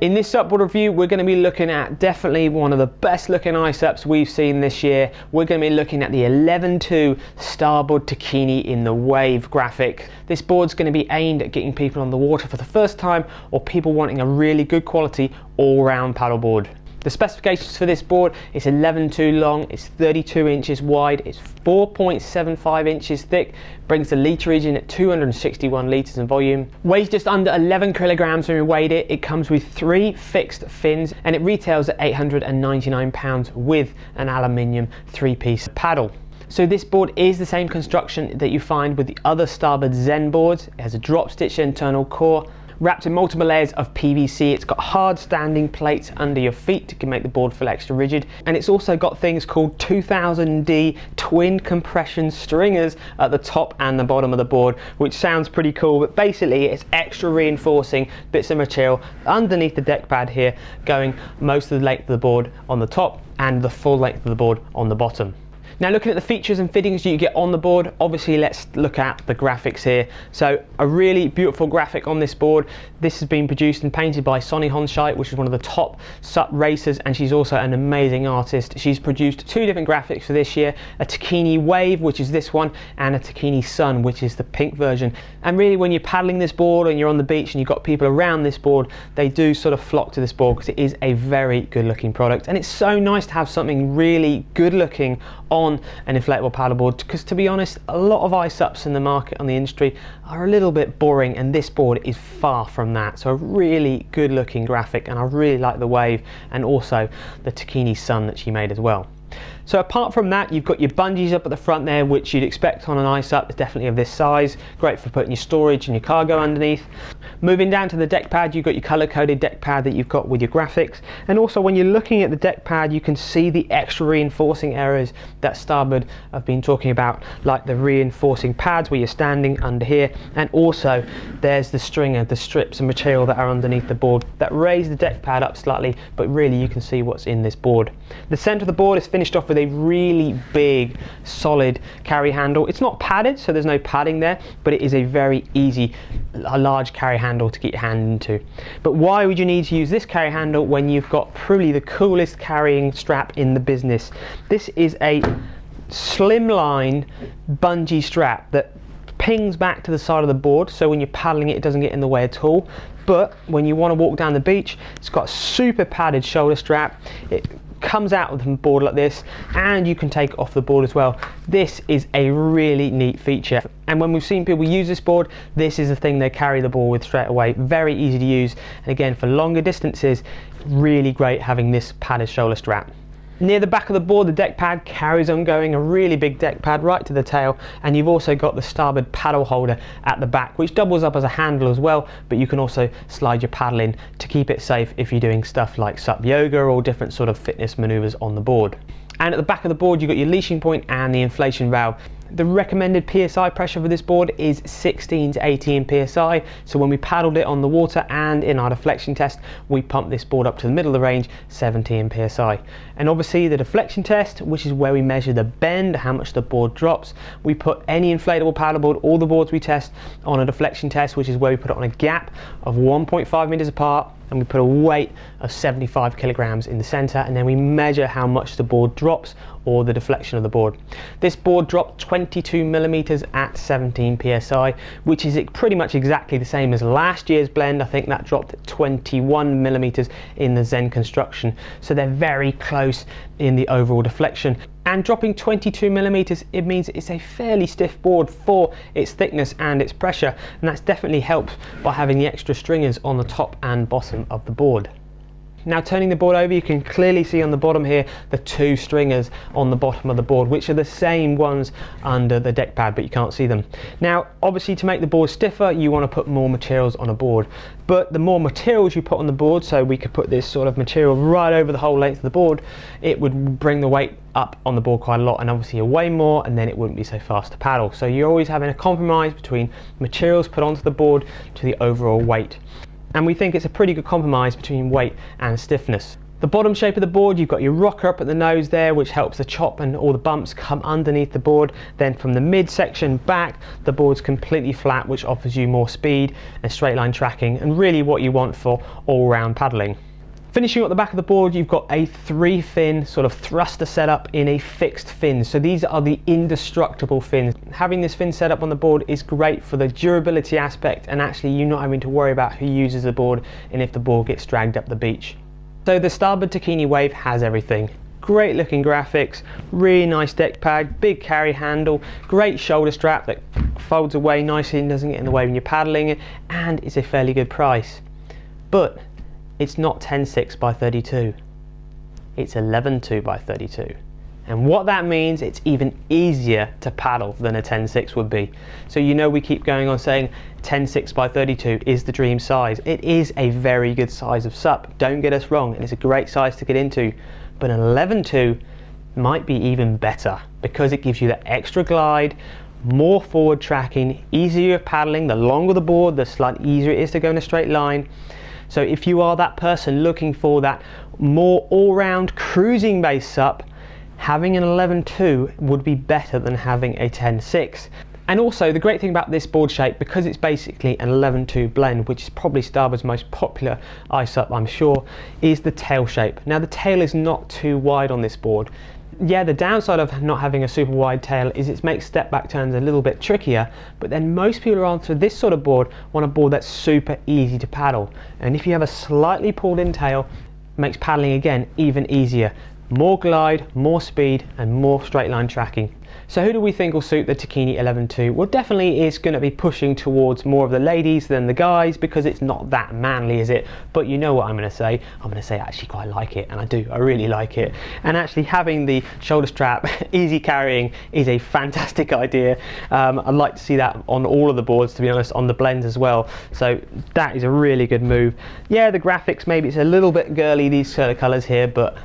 In this SUPboard review, we're going to be looking at definitely one of the best looking iSUPs we've seen this year. We're going to be looking at the 11.2 Starboard Tikhine in the Wave graphic. This board's going to be aimed at getting people on the water for the first time or people wanting a really good quality all-round paddleboard. The specifications for this board is 11.2 long, it's 32 inches wide, it's 4.75 inches thick, brings the literage in at 261 litres in volume, weighs just under 11 kilograms when we weighed it. It comes with 3 fixed fins and it retails at £899 with an aluminium 3-piece paddle. So this board is the same construction that you find with the other Starboard Zen boards. It has a drop stitch internal core, wrapped in multiple layers of PVC. It's got hard standing plates under your feet to make the board feel extra rigid, and it's also got things called 2000D twin compression stringers at the top and the bottom of the board, which sounds pretty cool, but basically it's extra reinforcing bits of material underneath the deck pad here, going most of the length of the board on the top and the full length of the board on the bottom. Now, looking at the features and fittings you get on the board, obviously let's look at the graphics here. So a really beautiful graphic on this board. This has been produced and painted by Sonny Honshite, which is one of the top SUP racers, and she's also an amazing artist. She's produced 2 different graphics for this year, a Tikhine Wave, which is this one, and a Tikhine Sun, which is the pink version. And really, when you're paddling this board and you're on the beach and you've got people around this board, they do sort of flock to this board because it is a very good looking product. And it's so nice to have something really good looking on an inflatable paddleboard, because to be honest, a lot of iSUPs in the market on the industry are a little bit boring, and this board is far from that. So a really good looking graphic, and I really like the Wave and also the Tikhine Sun that she made as well. So apart from that, you've got your bungees up at the front there, which you'd expect on an iSUP. It's definitely of this size, great for putting your storage and your cargo underneath. Moving down to the deck pad, you've got your color-coded deck pad that you've got with your graphics, and also when you're looking at the deck pad, you can see the extra reinforcing areas that Starboard have been talking about, like the reinforcing pads where you're standing under here, and also there's the stringer, the strips of material that are underneath the board that raise the deck pad up slightly, but really you can see what's in this board. The center of the board is finished off with a really big solid carry handle. It's not padded, so there's no padding there, but it is a very easy, a large carry handle to get your hand into. But why would you need to use this carry handle when you've got probably the coolest carrying strap in the business? This is a slimline bungee strap that pings back to the side of the board, so when you're paddling it, it doesn't get in the way at all. But when you want to walk down the beach, it's got a super padded shoulder strap. It comes out of the board like this, and you can take it off the board as well. This is a really neat feature, and when we've seen people use this board, this is the thing they carry the board with straight away. Very easy to use, and again, for longer distances, really great having this padded shoulder strap. Near the back of the board, the deck pad carries on going, a really big deck pad right to the tail, and you've also got the Starboard paddle holder at the back, which doubles up as a handle as well, but you can also slide your paddle in to keep it safe if you're doing stuff like SUP yoga or different sort of fitness maneuvers on the board. And at the back of the board, you've got your leashing point and the inflation valve. The recommended PSI pressure for this board is 16 to 18 PSI, so when we paddled it on the water and in our deflection test, we pumped this board up to the middle of the range, 17 PSI. And obviously the deflection test, which is where we measure the bend, how much the board drops, we put any inflatable paddleboard, all the boards we test, on a deflection test, which is where we put it on a gap of 1.5 meters apart, and we put a weight of 75 kilograms in the center, and then we measure how much the board drops or the deflection of the board. This board dropped 22 millimeters at 17 PSI, which is pretty much exactly the same as last year's blend. I think that dropped at 21 millimeters in the Zen construction. So they're very close in the overall deflection. And dropping 22 millimeters, it means it's a fairly stiff board for its thickness and its pressure, and that's definitely helped by having the extra stringers on the top and bottom of the board. Now, turning the board over, you can clearly see on the bottom here the 2 stringers on the bottom of the board, which are the same ones under the deck pad, but you can't see them. Now, obviously, to make the board stiffer, you want to put more materials on a board, but the more materials you put on the board, so we could put this sort of material right over the whole length of the board, it would bring the weight up on the board quite a lot, and obviously you weigh more, and then it wouldn't be so fast to paddle. So you're always having a compromise between materials put onto the board to the overall weight. And we think it's a pretty good compromise between weight and stiffness. The bottom shape of the board, you've got your rocker up at the nose there, which helps the chop and all the bumps come underneath the board. Then from the mid section back, the board's completely flat, which offers you more speed and straight line tracking, and really what you want for all-round paddling. Finishing up the back of the board, you've got a 3-fin sort of thruster setup in a fixed fin. So these are the indestructible fins. Having this fin set up on the board is great for the durability aspect, and actually you not having to worry about who uses the board and if the board gets dragged up the beach. So the Starboard Tikhine Wave has everything. Great looking graphics, really nice deck pad, big carry handle, great shoulder strap that folds away nicely and doesn't get in the way when you're paddling it, and it's a fairly good price. But it's not 10.6 by 32, it's 11.2 by 32. And what that means, it's even easier to paddle than a 10.6 would be. So you know we keep going on saying 10.6 by 32 is the dream size. It is a very good size of SUP, don't get us wrong, and it's a great size to get into. But an 11.2 might be even better because it gives you that extra glide, more forward tracking, easier paddling. The longer the board, the slightly easier it is to go in a straight line. So if you are that person looking for that more all-round cruising based SUP, having an 11.2 would be better than having a 10.6. And also the great thing about this board shape, because it's basically an 11.2 blend, which is probably Starboard's most popular iSUP I'm sure, is the tail shape. Now the tail is not too wide on this board. Yeah, the downside of not having a super wide tail is it makes step back turns a little bit trickier, but then most people who are onto this sort of board want a board that's super easy to paddle. And if you have a slightly pulled in tail, it makes paddling again even easier. More glide, more speed, and more straight line tracking. So who do we think will suit the Tikhine 11.2? Well, definitely it's going to be pushing towards more of the ladies than the guys because it's not that manly, is it? But you know what I'm going to say? I'm going to say I actually quite like it, and I do. I really like it. And actually having the shoulder strap, easy carrying, is a fantastic idea. I'd like to see that on all of the boards, to be honest, on the blends as well. So that is a really good move. Yeah, the graphics, maybe it's a little bit girly, these sort of colours here, but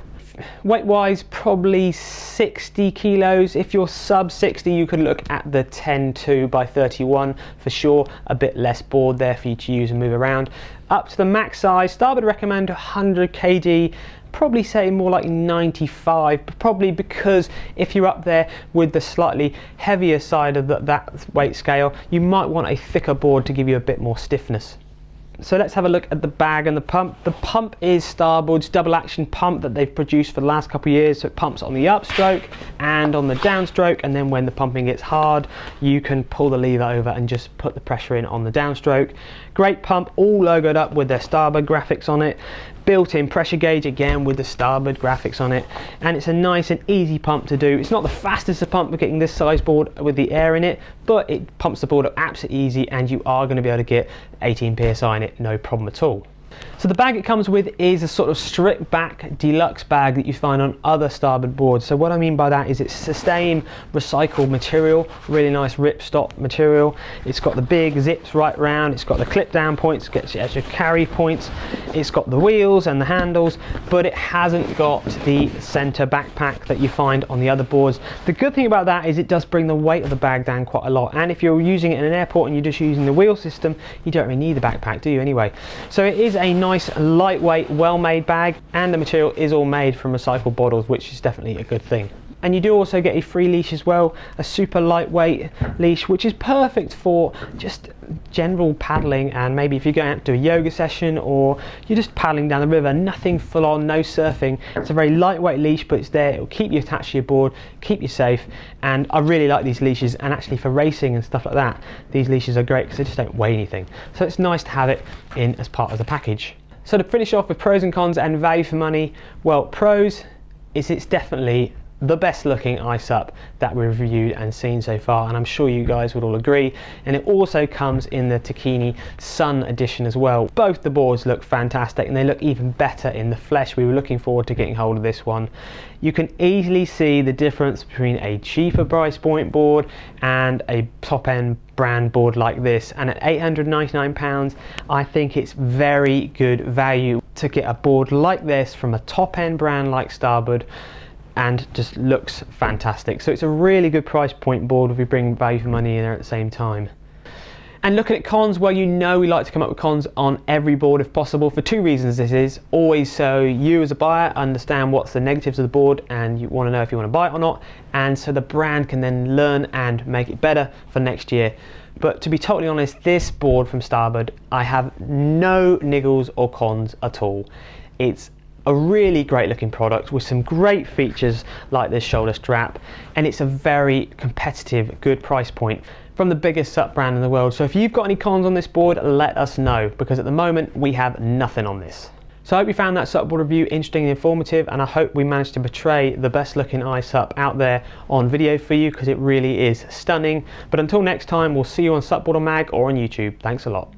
weight wise probably 60 kilos. If you're sub 60 you could look at the 10.2 by 31 for sure. A bit less board there for you to use and move around. Up to the max size, Starboard recommend 100 kg, probably say more like 95, probably because if you're up there with the slightly heavier side of that weight scale, you might want a thicker board to give you a bit more stiffness. So let's have a look at the bag and the pump. The pump is Starboard's double action pump that they've produced for the last couple of years. So it pumps on the upstroke and on the downstroke, and then when the pumping gets hard you can pull the lever over and just put the pressure in on the downstroke. Great pump, all logoed up with their Starboard graphics on it. Built-in pressure gauge again with the Starboard graphics on it, and it's a nice and easy pump to do. It's not the fastest of pump for getting this size board with the air in it, but it pumps the board up absolutely easy, and you are going to be able to get 18 psi in it, no problem at all. So the bag it comes with is a sort of stripped back deluxe bag that you find on other Starboard boards. So what I mean by that is it's sustain recycled material, really nice ripstop material. It's got the big zips right round, it's got the clip down points, gets your extra carry points, it's got the wheels and the handles, but it hasn't got the center backpack that you find on the other boards. The good thing about that is it does bring the weight of the bag down quite a lot, and if you're using it in an airport and you're just using the wheel system, you don't really need the backpack, do you, anyway? So it is a nice lightweight well-made bag, and the material is all made from recycled bottles, which is definitely a good thing. And you do also get a free leash as well, a super lightweight leash, which is perfect for just general paddling, and maybe if you're going out to do a yoga session or you're just paddling down the river, nothing full on, no surfing. It's a very lightweight leash, but it's there, it will keep you attached to your board, keep you safe, and I really like these leashes. And actually for racing and stuff like that, these leashes are great because they just don't weigh anything, so it's nice to have it in as part of the package. So to finish off with pros and cons and value for money, well, pros is it's definitely the best looking iSUP that we've reviewed and seen so far, and I'm sure you guys would all agree. And it also comes in the Tikhine Sun edition as well. Both the boards look fantastic, and they look even better in the flesh. We were looking forward to getting hold of this one. You can easily see the difference between a cheaper price point board and a top end brand board like this, and at £899 I think it's very good value to get a board like this from a top end brand like Starboard, and just looks fantastic. So it's a really good price point board if we bring value for money in there at the same time. And looking at cons, well, you know we like to come up with cons on every board if possible, for two reasons. This is always so you as a buyer understand what's the negatives of the board and you want to know if you want to buy it or not, and so the brand can then learn and make it better for next year. But to be totally honest, this board from Starboard, I have no niggles or cons at all. It's a really great looking product with some great features like this shoulder strap, and it's a very competitive, good price point from the biggest SUP brand in the world. So if you've got any cons on this board, let us know, because at the moment we have nothing on this. So I hope you found that SUPboard review interesting and informative, and I hope we managed to portray the best looking iSUP out there on video for you, because it really is stunning. But until next time, we'll see you on SUPboarder Mag or on YouTube. Thanks a lot.